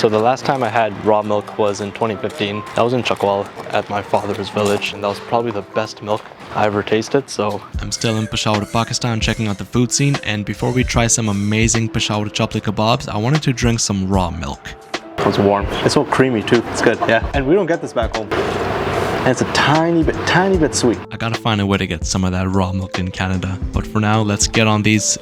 So the last time I had raw milk was in 2015. That was in Chakwal at my father's village, and that was probably the best milk I ever tasted. So I'm still in Peshawar, Pakistan, checking out the food scene, and before we try some amazing Peshawar chapli kebabs, I wanted to drink some raw milk. It's warm. It's so creamy too. It's good. Yeah. And we don't get this back home. And it's a tiny bit sweet. I gotta find a way to get some of that raw milk in Canada. But for now, let's get on these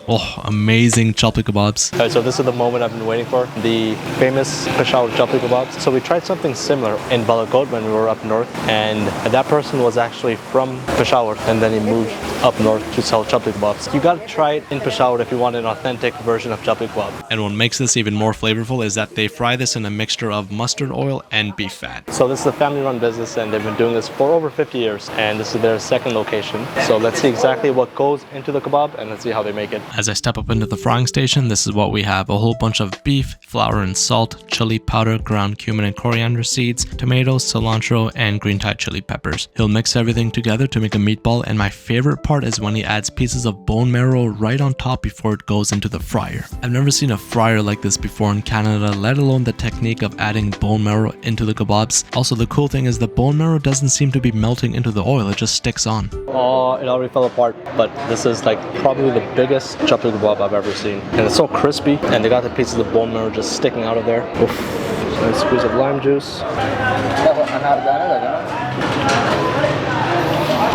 amazing chapli kebabs. Alright, so this is the moment I've been waiting for. The famous Peshawar chapli kebabs. So we tried something similar in Balakot when we were up north. And that person was actually from Peshawar. And then he moved up north to sell chapli kebabs. You gotta try it in Peshawar if you want an authentic version of chapli kebab. And what makes this even more flavorful is that they fry this in a mixture of mustard oil and beef fat. So this is a family-run business, and they've been doing this for over 50 years, and this is their second location. So let's see exactly what goes into the kebab, and let's see how they make it. As I step up into the frying station, this is what we have: a whole bunch of beef, flour and salt, chili powder, ground cumin and coriander seeds, tomatoes, cilantro, and green Thai chili peppers. He'll mix everything together to make a meatball, and my favorite part is when he adds pieces of bone marrow right on top before it goes into the fryer. I've never seen a fryer like this before in Canada, let alone the technique of adding bone marrow into the kebabs. Also, the cool thing is the bone marrow doesn't seem to be melting into the oil, it just sticks on. Oh, it already fell apart, but this is like probably the biggest chapli kebab I've ever seen. And it's so crispy, and they got the pieces of bone marrow just sticking out of there. Oof. Nice squeeze of lime juice.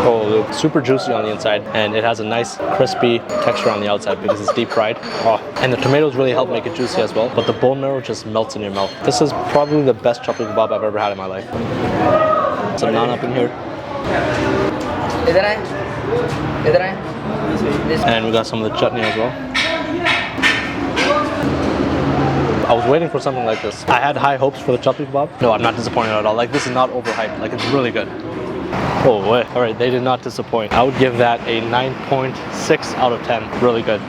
Oh, it's super juicy on the inside, and it has a nice crispy texture on the outside because it's deep fried. Oh, and the tomatoes really help make it juicy as well, but the bone marrow just melts in your mouth. This is probably the best chapli kebab I've ever had in my life. Some naan up in here. And we got some of the chutney as well. I was waiting for something like this. I had high hopes for the chapli kebab. No, I'm not disappointed at all. Like, this is not overhyped. Like, it's really good. Oh, wait. All right, they did not disappoint. I would give that a 9.6 out of 10. Really good.